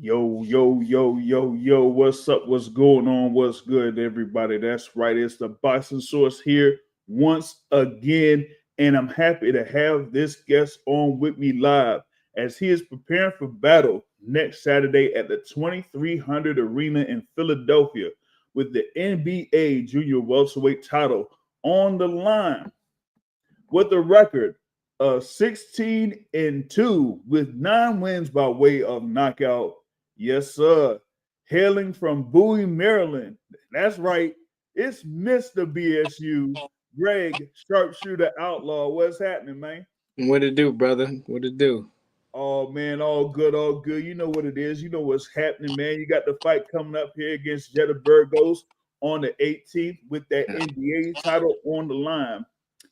Yo, yo, yo, yo, yo, what's up? What's going on? What's good, everybody? That's right. It's the Boxing Source here once again. And I'm happy to have this guest on with me live as he is preparing for battle next Saturday at the 2300 Arena in Philadelphia with the NBA Junior Welterweight title on the line with a record of 16-2 with 9 wins by way of knockout. Yes, sir. Hailing from Bowie, Maryland. That's right. It's Mr. BSU, Greg Sharpshooter Outlaw. What's happening, man? What it do, brother? What it do? Oh, man, all good, all good. You know what it is. You know what's happening, man. You got the fight coming up here against Jetter Burgos on the 18th with that NBA title on the line.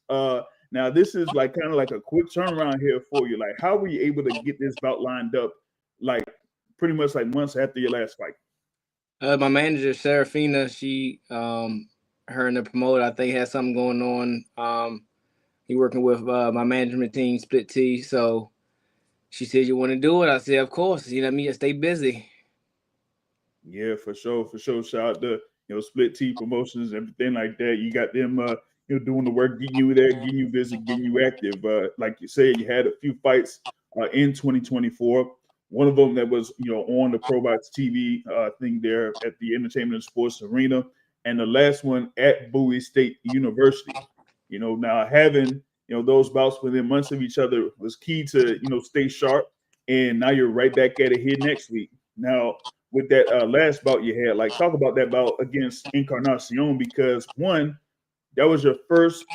Uh, Now this is like kind of like a quick turnaround here for you. Like, how were you able to get this bout lined up, like pretty much like months after your last fight? My manager, Serafina, her and the promoter, I think, had something going on. He working with my management team, Split T. So she said, "You want to do it?" I said, "Of course." You know what I mean? Stay busy. Yeah, for sure, for sure. Shout out to Split T Promotions, everything like that. You got them, doing the work, getting you there, getting you busy, getting you active. Like you said, you had a few fights in 2024. One of them that was on the ProBox TV thing there at the Entertainment and Sports Arena, and the last one at Bowie State University. Now having those bouts within months of each other was key to stay sharp. And now you're right back at it here next week. Now with that last bout you had, like talk about that bout against Encarnacion, because one, that was your first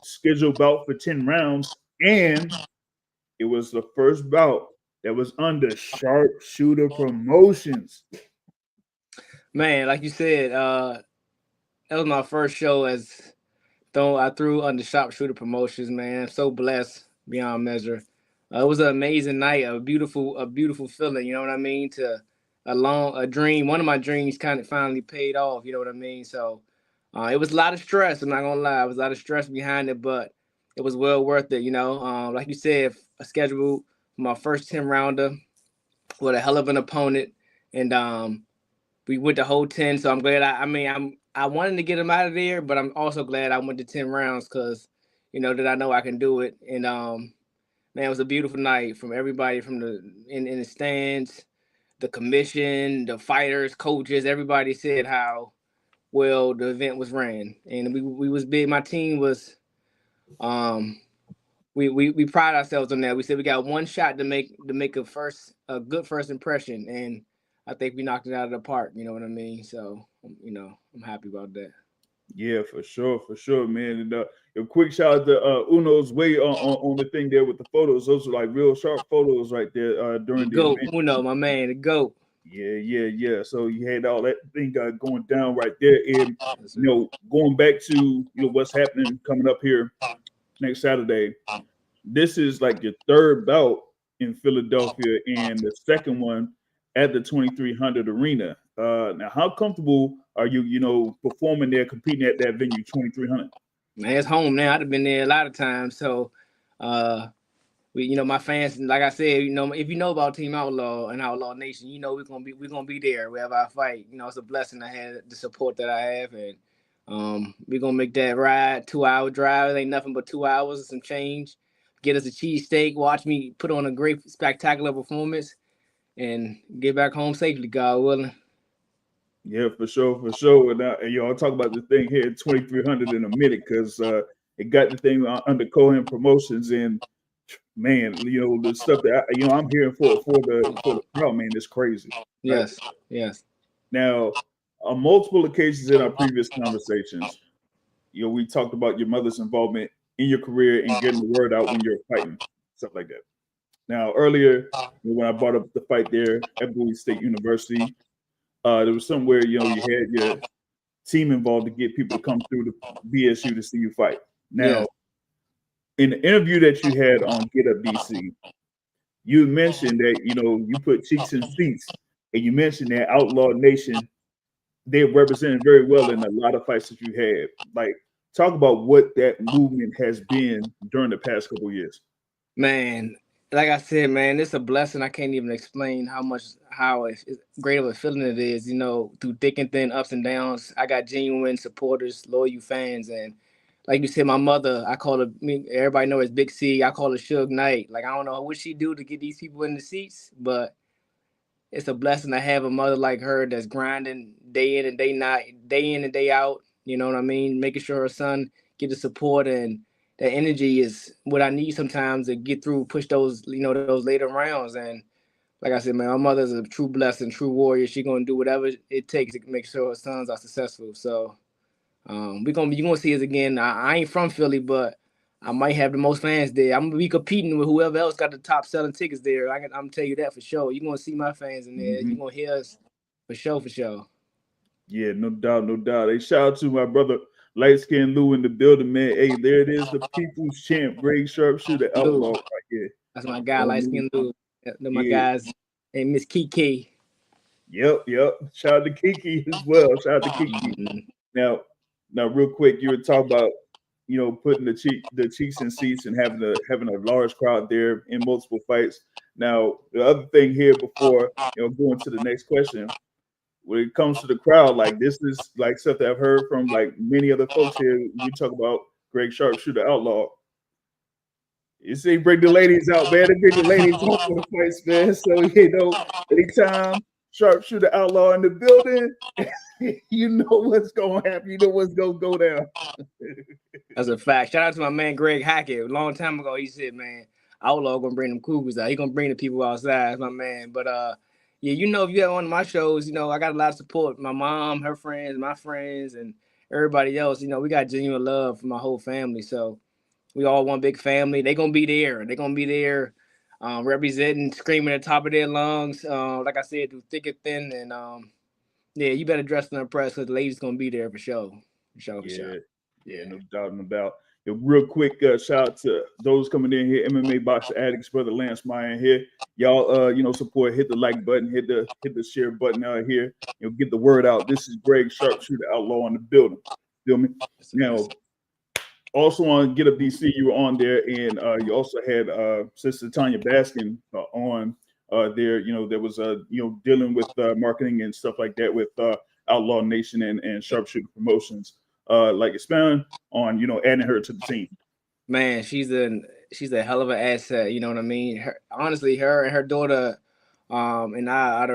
scheduled bout for 10 rounds, and it was the first bout that was under Sharpshooter Promotions. Man, like you said, that was my first show I threw under Sharpshooter Promotions. Man, I'm so blessed beyond measure. It was an amazing night, a beautiful feeling. You know what I mean? A dream. One of my dreams kind of finally paid off. You know what I mean? So it was a lot of stress. I'm not gonna lie, it was a lot of stress behind it, but it was well worth it. Like you said, a schedule for my first 10 rounder with a hell of an opponent, and we went the whole 10. So I'm glad. I wanted to get him out of there, but I'm also glad I went to 10 rounds because that I know I can do it. And man, it was a beautiful night from everybody from in the stands, the commission, the fighters, coaches. Everybody said how well the event was ran, and we was big. My team was um we pride ourselves on that. We said we got one shot to make a good first impression, and I think we knocked it out of the park. You know what I mean? So I'm happy about that. Yeah, for sure, man. And a quick shout out to Uno's way on the thing there with the photos. Those are like real sharp photos right there The during the goat, event. Uno, my man, the goat. Yeah. So you had all that thing going down right there, and Yes, going back to what's happening coming up here next Saturday. This is like your third bout in Philadelphia, and the second one at the 2300 Arena. Now, how comfortable are you, performing there, competing at that venue, 2300? man, it's home now. I've been there a lot of times, so uh, my fans, like I said, if you know about Team Outlaw and Outlaw Nation, we're gonna be there. We have our fight. It's a blessing I had the support that I have, and we're gonna make that ride 2 hour drive. It ain't nothing but 2 hours and some change. Get us a cheesesteak, watch me put on a great spectacular performance, and get back home safely, God willing. Yeah, for sure, for sure. And I'll talk about the thing here at 2300 in a minute, because it got the thing under KOhen Promotions, and man, the stuff that I'm hearing for the crowd, man, it's crazy. Right Yes. now, on multiple occasions in our previous conversations, we talked about your mother's involvement in your career and getting the word out when you're fighting, stuff like that. Now, earlier when I brought up the fight there at Bowie State University, there was somewhere you had your team involved to get people to come through to BSU to see you fight. Now, Yes. in the interview that you had on Get Up BC, you mentioned that you put cheeks in seats, and you mentioned that Outlaw Nation, they represented very well in a lot of fights that you had. Like, talk about what that movement has been during the past couple of years. Man, like I said, man, it's a blessing. I can't even explain how great of a feeling it is, through thick and thin, ups and downs. I got genuine supporters, loyal fans, and like you said, my mother, I call her, everybody knows Big C, I call her Suge Knight. Like, I don't know what she do to get these people in the seats, but it's a blessing to have a mother like her that's grinding day in and day in and day out. You know what I mean? Making sure her son get the support, and that energy is what I need sometimes to get through, push those, those later rounds. And like I said, man, my mother's a true blessing, true warrior. She's gonna do whatever it takes to make sure her sons are successful. So you're gonna see us again. I ain't from Philly, but I might have the most fans there. I'm gonna be competing with whoever else got the top selling tickets there. I'm gonna tell you that for sure. You're gonna see my fans in there. You're gonna hear us for sure. Yeah, no doubt, no doubt. Hey, shout out to my brother Light Skin Lou in the building, man. Hey, there it is, the people's champ, Greg Sharpshooter Outlaw right here. That's my guy, Light Skin Lou. They're my guys. And Miss Kiki. Yep. Shout out to Kiki as well. Shout out to Kiki. Now, real quick, you were talking about, putting the cheeks in seats and having a large crowd there in multiple fights. Now, the other thing here before going to the next question, when it comes to the crowd, like this is like stuff that I've heard from like many other folks here. We talk about Greg Sharpshooter Outlaw. You see, bring the ladies out, man. They bring the ladies out for the fights, man. So anytime Sharpshooter Outlaw in the building, you know what's gonna happen. You know what's gonna go down. That's a fact. Shout out to my man Greg Hackett. A long time ago, he said, "Man, Outlaw gonna bring them cougars out. He gonna bring the people outside." That's my man. But yeah, if you have one of my shows, I got a lot of support. My mom, her friends, my friends, and everybody else. We got genuine love for my whole family. So we all one big family. They're gonna be there. They're gonna be there, representing, screaming at the top of their lungs. Like I said, through thick and thin. And yeah, you better dress and impress because the ladies gonna be there for sure. For sure. Yeah, no doubt about. Real quick, shout out to those coming in here, MMA Boxer Addicts, brother Lance Meyer here. Y'all, support, hit the like button, hit the share button out here. Get the word out. This is Greg Sharpshooter Outlaw in the building. Feel me? Now, also on Get Up DC, you were on there, and you also had Sister Tanya Baskin on there. There was dealing with marketing and stuff like that with Outlaw Nation and Sharpshooter Promotions. Expand on adding her to the team. Man, she's a hell of an asset. You know what I mean? Honestly, her and her daughter, and I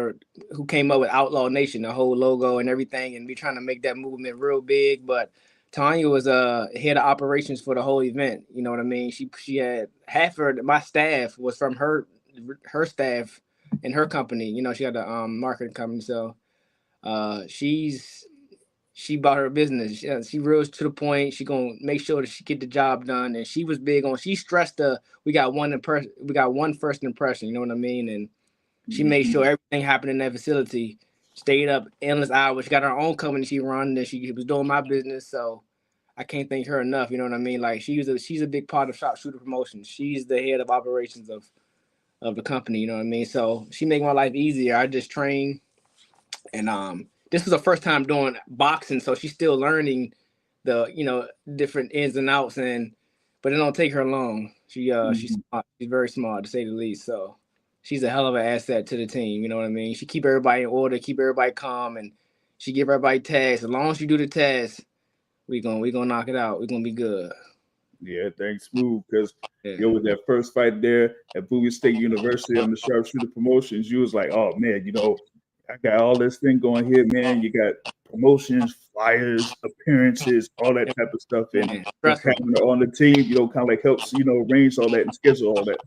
who came up with Outlaw Nation, the whole logo and everything, and we trying to make that movement real big. But Tanya was head of operations for the whole event. You know what I mean? She had half my staff was from her staff in her company. She had a marketing company, so she bought her business. She rose to the point. She gonna make sure that she get the job done. And she was big on. She stressed we got one first impression. You know what I mean? And she made sure everything happened in that facility. Stayed up endless hours. She got her own company she run, and she was doing my business. So I can't thank her enough. You know what I mean? Like she's a big part of Sharpshooter Promotions. She's the head of operations of the company. You know what I mean? So she make my life easier. I just train, and this was her first time doing boxing, so she's still learning the different ins and outs, but it don't take her long. She's smart. She's very smart to say the least. So she's a hell of an asset to the team. You know what I mean? She keep everybody in order, keep everybody calm, and she give everybody tasks. As long as you do the tasks, we gonna knock it out. We're gonna be good. Yeah, thanks, Smooth. Because with that first fight there at Bowie State University on the Sharpshooter Promotions, you was like, oh man, I got all this thing going here, man. You got promotions, flyers, appearances, all that type of stuff, and just having her on the team, kind of like helps, arrange all that and schedule all that.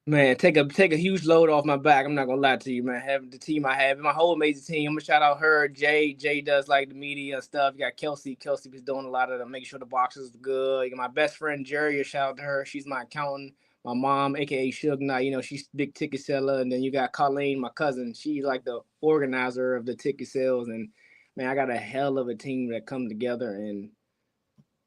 Man, take a huge load off my back. I'm not gonna lie to you, man. Having the team I have, my whole amazing team. I'm gonna shout out her. Jay does like the media stuff. You got Kelsey. Kelsey was doing a lot of making sure the boxes are good. You got my best friend Jerry. Shout out to her. She's my accountant. My mom, aka Suge Knight, she's big ticket seller. And then you got Colleen, my cousin. She's like the organizer of the ticket sales. And man, I got a hell of a team that come together, and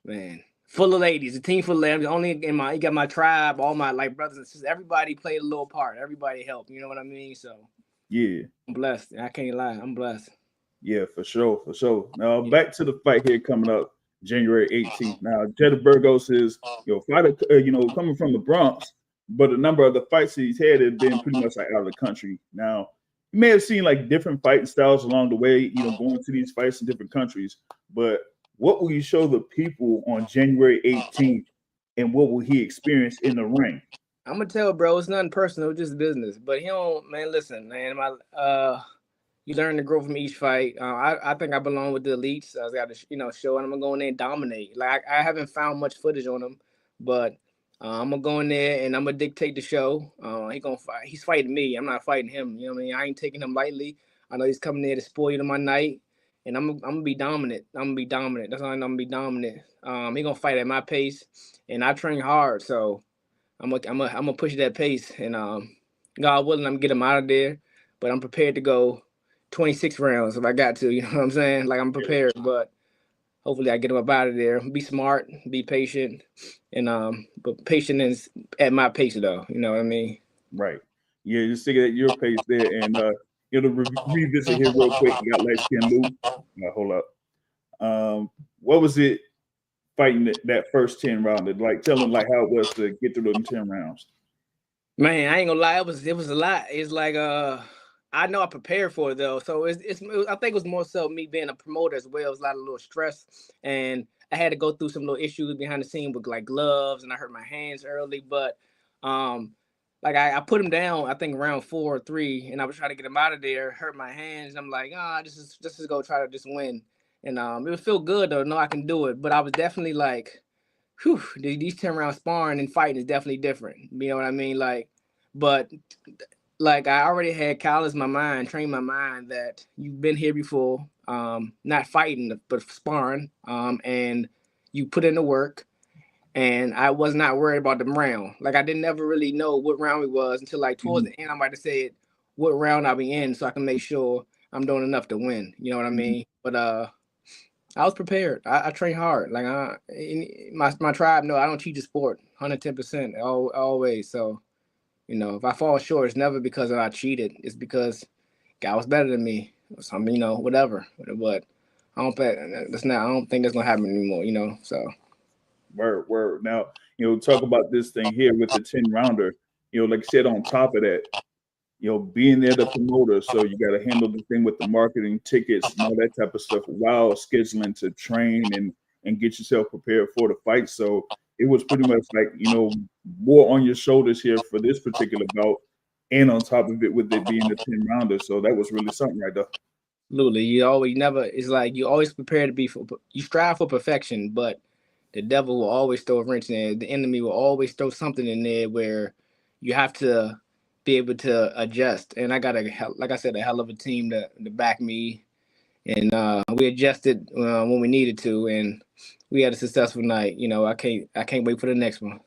man, full of ladies. A team full of ladies. You got my tribe, all my brothers and sisters. Everybody played a little part. Everybody helped. You know what I mean? So yeah, I'm blessed. I can't lie. I'm blessed. Yeah, for sure. Now back to the fight here coming up January 18th. Now Jetter Burgos is fighter, coming from the Bronx, but a number of the fights he's had have been pretty much out of the country. Now you may have seen like different fighting styles along the way, going to these fights in different countries. But what will you show the people on January 18th, and what will he experience in the ring? I'm gonna tell, bro, it's nothing personal, just business. But he don't, man. Listen, man, you learn to grow from each fight. I think I belong with the elites. I got to, show, and I'm gonna go in there and dominate. Like I haven't found much footage on him, but I'm gonna go in there and I'm gonna dictate the show. He gonna fight. He's fighting me. I'm not fighting him. You know what I mean? I ain't taking him lightly. I know he's coming there to spoil my night, and I'm gonna be dominant. I'm gonna be dominant. That's all I know. I'm gonna be dominant. He gonna fight at my pace, and I train hard, so I'm gonna push that pace, and God willing, I'm gonna get him out of there. But I'm prepared to go 26 rounds if I got to. You know what I'm saying? Like I'm prepared, but hopefully I get him up out of there. Be smart, be patient, and but patient is at my pace though. You know what I mean? Right. Yeah, just stick it at your pace there, and revisit here real quick. You got light skin Lou. Hold up. What was it fighting that first 10 round? Like, tell them like how it was to get through them 10 rounds. Man, I ain't gonna lie, it was a lot. It's like I know I prepared for it though, so I think it was more so me being a promoter as well. It was a lot of little stress, and I had to go through some little issues behind the scene with like gloves, and I hurt my hands early. But like I put him down, I think round 4 or 3, and I was trying to get him out of there. Hurt my hands, and I'm like, just go try to just win. And it would feel good though, know I can do it. But I was definitely like, whew, these 10 round sparring and fighting is definitely different. You know what I mean? Like, but like I already had trained my mind that you've been here before, not fighting but sparring, and you put in the work, and I was not worried about the round. Like I didn't never really know what round it was until like towards the end I might have said what round I'll be in so I can make sure I'm doing enough to win. You know what I mean? But I was prepared. I train hard. Like my tribe, no, I don't cheat the sport 110%, always. So, if I fall short, it's never because I cheated. It's because God was better than me or something, whatever. But I don't think that's gonna happen anymore, so. Word. Now, talk about this thing here with the 10 rounder, like I said, on top of that, being there the promoter, so you got to handle the thing with the marketing, tickets, and all that type of stuff while scheduling to train and get yourself prepared for the fight. So it was pretty much like, more on your shoulders here for this particular bout, and on top of it with it being the 10 rounder. So that was really something right there. Absolutely. It's like you always prepare you strive for perfection, but the devil will always throw a wrench in there. The enemy will always throw something in there where you have to be able to adjust. And I got like I said, a hell of a team to back me. And we adjusted when we needed to, and we had a successful night. I can't wait for the next one.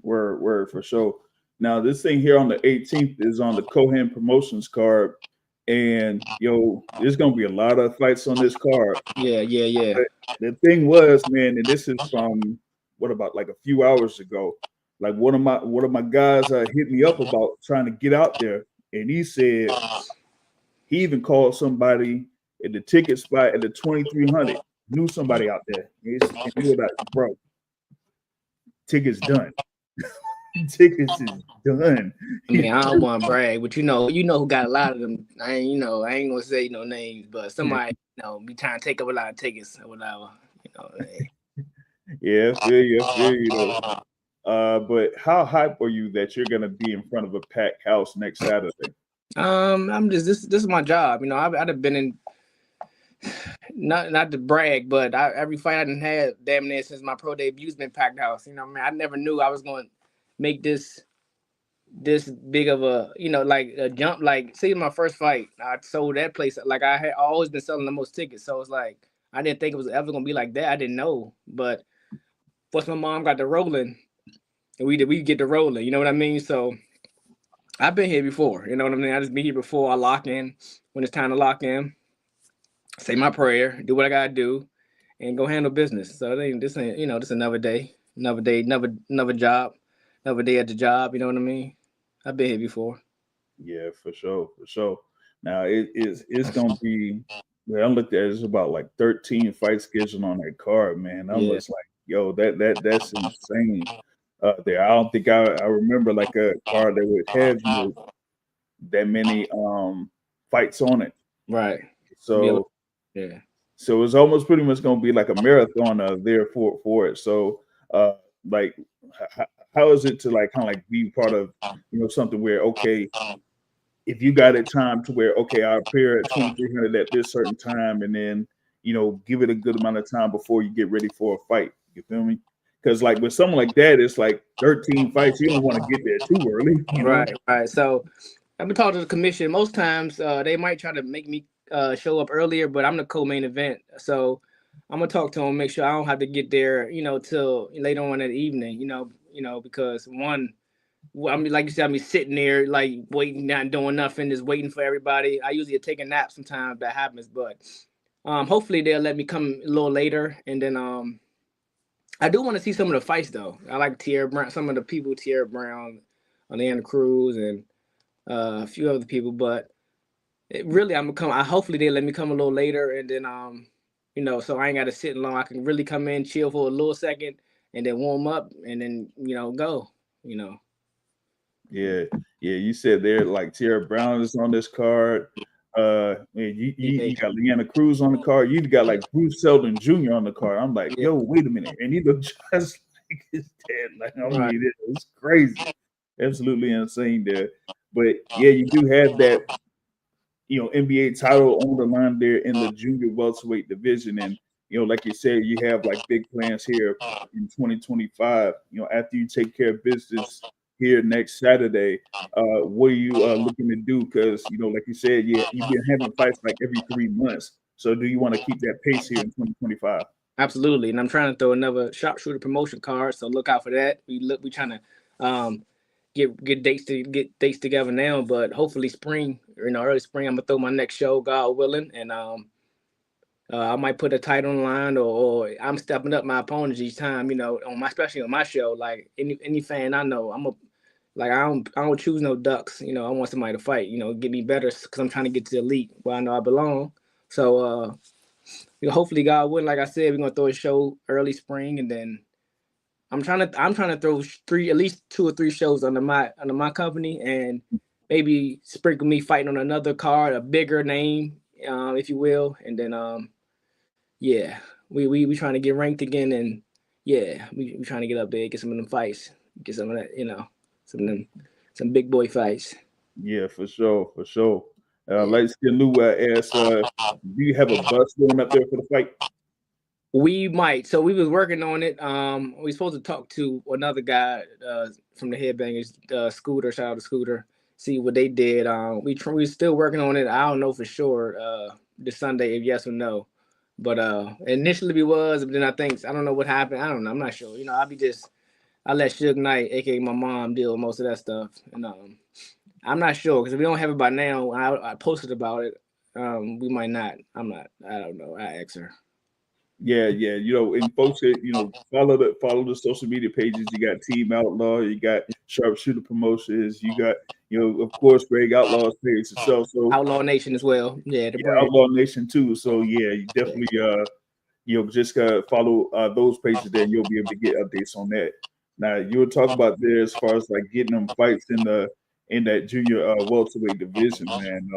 Word for sure. Now this thing here on the 18th is on the KOhen Promotions card, and there's gonna be a lot of fights on this card. Yeah. But the thing was, man, and this is from what about like a few hours ago. Like one of my guys hit me up about trying to get out there, and he said he even called somebody at the ticket spot at the 2300, knew somebody out there. And he was like, bro, tickets done. Tickets is done. I mean, I don't want to brag, but you know who got a lot of them. I ain't gonna say no names, but somebody be trying to take up a lot of tickets or whatever. Yeah, feel you though. But how hype are you that you're gonna be in front of a packed house next Saturday? I'm just this is my job. I'd have been in, not to brag, but every fight I done had damn near since my pro debut's been packed house. I never knew I was going to make this big of a like a jump. Like, see, my first fight, I sold that place. Like I had always been selling the most tickets, so it's like I didn't think it was ever gonna be like that. I didn't know, but once my mom got the rolling, and we get the rolling. You know what I mean? So I've been here before. You know what I mean? I just been here before. I lock in when it's time to lock in. Say my prayer, do what I gotta do, and go handle business. So this ain't this another day, another job, another day at the job. You know what I mean? I've been here before. Yeah, for sure. Now it's gonna be. I looked at it's about like 13 fights scheduled on that card, man. I'm just like, yo, that's insane. There, I don't think I remember like a card that would have that many fights on it. Right. So yeah. So it's almost pretty much going to be like a marathon there for it. So like how is it to like kind of like be part of something where okay, if you got it time to where okay, I appear at 2300 at this certain time, and then give it a good amount of time before you get ready for a fight. You feel me? Because like with someone like that, it's like 13 fights. You don't want to get there too early. Right. So I've been talking to the commission. Most times they might try to make me show up earlier, but I'm the co-main event, so I'm gonna talk to them, make sure I don't have to get there, till later on in the evening. Because one, I mean, like you said, I'm sitting there like waiting, not doing nothing, just waiting for everybody. I usually take a nap sometimes. That happens, but hopefully they'll let me come a little later, and then I do want to see some of the fights though. I like Tierra Brown, some of the people, Tierra Brown, Leanna Cruz, and a few other people, but really I'm gonna come. Hopefully they let me come a little later, and then so I ain't got to sit long. I can really come in, chill for a little second, and then warm up, and then go. Yeah. You said there like Tierra Brown is on this card. You got Leanna Cruz on the card. You got like Bruce Seldon Jr. on the card. I'm like, yo, wait a minute, and he looked just like his dad. Like, I mean, it's crazy, absolutely insane there. But yeah, you do have that, NBA title on the line there in the junior welterweight division, and like you said, you have like big plans here in 2025. After you take care of business here next Saturday, what are you looking to do? Because like you said, you've been having fights like every 3 months. So do you want to keep that pace here in 2025? Absolutely, and I'm trying to throw another Sharpshooter promotion card, so look out for that. We trying to get dates together now, but hopefully spring, early spring, I'm gonna throw my next show, God willing, and I might put a title on the line, or I'm stepping up my opponents each time, especially on my show. Like any fan I know, I don't choose no ducks. I want somebody to fight. Get me better because I'm trying to get to the elite where I know I belong. So hopefully God willing, like I said, we're gonna throw a show early spring, and then I'm trying to throw at least 2 or 3 shows under my company, and maybe sprinkle me fighting on another card, a bigger name, if you will, and then yeah, we trying to get ranked again, and yeah, we trying to get up there, get some of them fights, get some of that, some big boy fights. Yeah, for sure. Light Skin Lou asks, do you have a bus going up there for the fight? We might. So we was working on it. We supposed to talk to another guy from the Headbangers, Scooter. Shout out to Scooter. See what they did. We still working on it. I don't know for sure this Sunday if yes or no. But initially we was, but then I don't know what happened. I don't know. I'm not sure. I let Suge Knight, aka my mom, deal with most of that stuff. And I'm not sure because if we don't have it by now, I posted about it. We might not. I don't know. I asked her. Yeah. And folks that follow the social media pages. You got Team Outlaw, you got Sharpshooter Promotions, you got of course Greg Outlaw's page itself. So Outlaw Nation as well. Yeah, the brand. Outlaw Nation too. So yeah, you definitely just follow those pages there, and you'll be able to get updates on that. Now you were talking about there as far as like getting them fights in that junior welterweight division, man.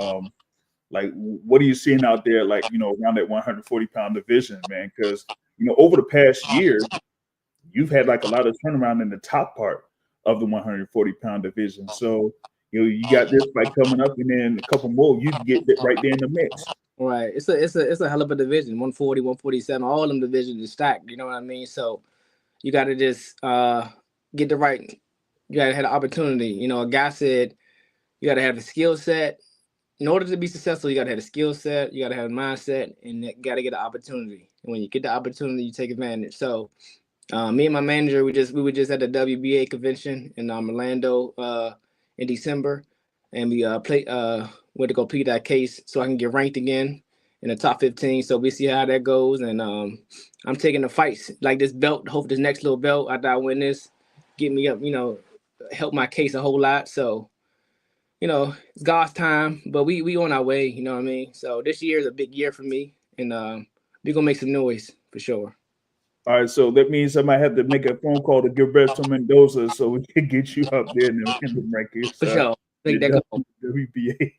Like, what are you seeing out there, like, around that 140-pound division, man? Because, over the past year, you've had like a lot of turnaround in the top part of the 140-pound division. So, you got this fight coming up, and then a couple more, you can get right there in the mix. Right. It's a hell of a division. 140, 147, all of them divisions is stacked. You know what I mean? So you got to just get the right. You got to have the opportunity. A guy said you got to have the skill set. In order to be successful, you got to have a skill set, you got to have a mindset, and you got to get an opportunity. And when you get the opportunity, you take advantage. So me and my manager, we were just at the WBA convention in Orlando in December, and we went to go plead that case so I can get ranked again in the top 15. So we see how that goes, and I'm taking the fights like this belt. Hope this next little belt after I win this, get me up, help my case a whole lot. So it's God's time, but we on our way, you know what I mean? So this year is a big year for me, and we're going to make some noise for sure. All right, so that means I might have to make a phone call to Gilberto Mendoza so we can get you up there in the rankings. For sure. Make that go. WBA.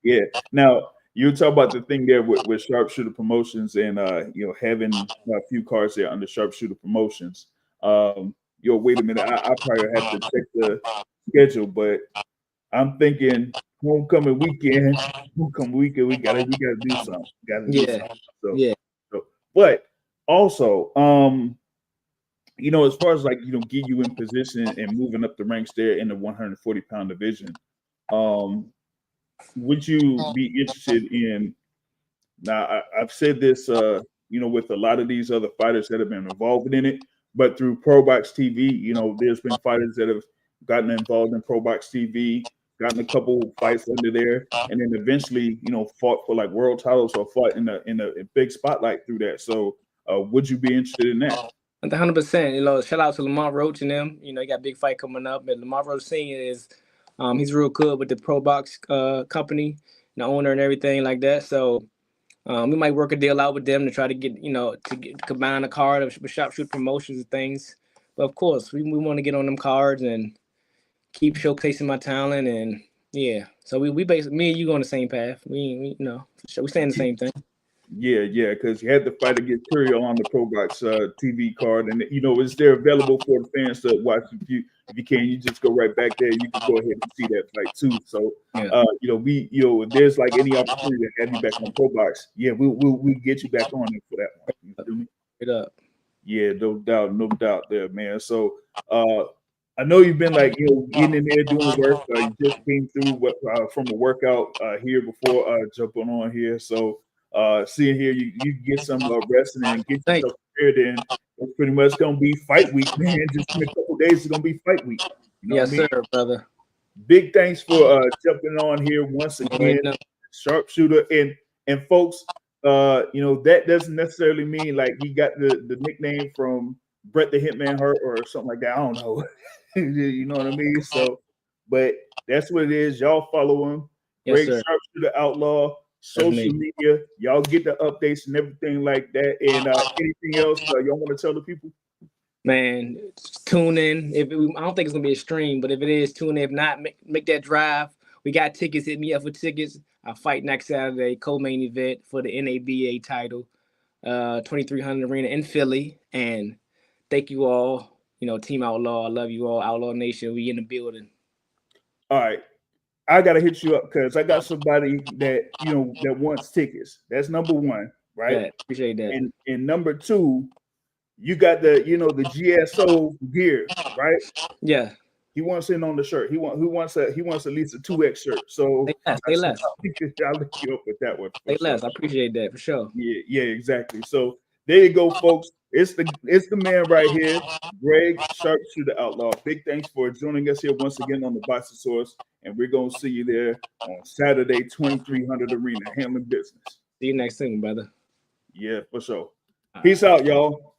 Yeah. Now you talk about the thing there with Sharpshooter Promotions and having a few cards there under Sharpshooter Promotions. Wait a minute. I probably have to check the schedule, but I'm thinking homecoming weekend. Homecoming weekend, we gotta do something. So, but also, as far as get you in position and moving up the ranks there in the 140-pound division, would you be interested in? Now, I've said this, with a lot of these other fighters that have been involved in it, but through Pro Box TV, there's been fighters that have gotten involved in Pro Box TV, gotten a couple fights under there, and then eventually, fought for like world titles or fought in a big spotlight through that. So, would you be interested in that? 100%. Shout out to Lamont Roach and them. He got a big fight coming up. And Lamont Roach Senior is, he's real good with the Pro Box company, the owner and everything like that. So we might work a deal out with them to try to get, combine the card with Sharpshooter Promotions and things. But of course, we want to get on them cards and keep showcasing my talent. And yeah, so we basically, me and you go on the same path. We saying the same thing. Yeah, because you had to fight against Curio on the Pro Box TV card, and it's there available for the fans to watch. If you can, you just go right back there. You can go ahead and see that fight too. So, if there's like any opportunity to have you back on Pro Box, we'll get you back on it for that one. You feel me? Straight up. Yeah, no doubt there, man. So, I know you've been getting in there doing work. You just came through from a workout here before jumping on here. So. Seeing here, you get some resting and get yourself prepared. And it's pretty much gonna be fight week, man. Just in a couple days, it's gonna be fight week. Yes, sir, brother. Big thanks for jumping on here once again, Sharpshooter. And folks, that doesn't necessarily mean like he got the nickname from Bret the Hitman Hart or something like that. I don't know. You know what I mean? So, but that's what it is. Y'all follow him. Yes, Greg Sharpshooter Outlaw. Social media, y'all get the updates and everything like that. And anything else y'all want to tell the people? Man, tune in. I don't think it's gonna be a stream, but if it is, tune in. If not, make that drive. We got tickets. Hit me up for tickets. I'll fight next Saturday, co-main event for the NABA title, 2300 Arena in Philly. And thank you all. Team Outlaw. I love you all. Outlaw Nation. We in the building. All right. I gotta hit you up because I got somebody that that wants tickets. That's number one, right? Yeah, appreciate that. And number two, you got the the GSO gear, right? Yeah. He wants in on the shirt. He wants at least a 2X shirt. So say less. I'll link you up with that one. Say less. I appreciate that for sure. Yeah, exactly. So there you go, folks. It's the man right here, Greg Sharpshooter Outlaw. Big thanks for joining us here once again on the Boxosaurus, and we're gonna see you there on Saturday, 2300 Arena, handling business. See you next thing, brother. Yeah, for sure. Peace out, y'all.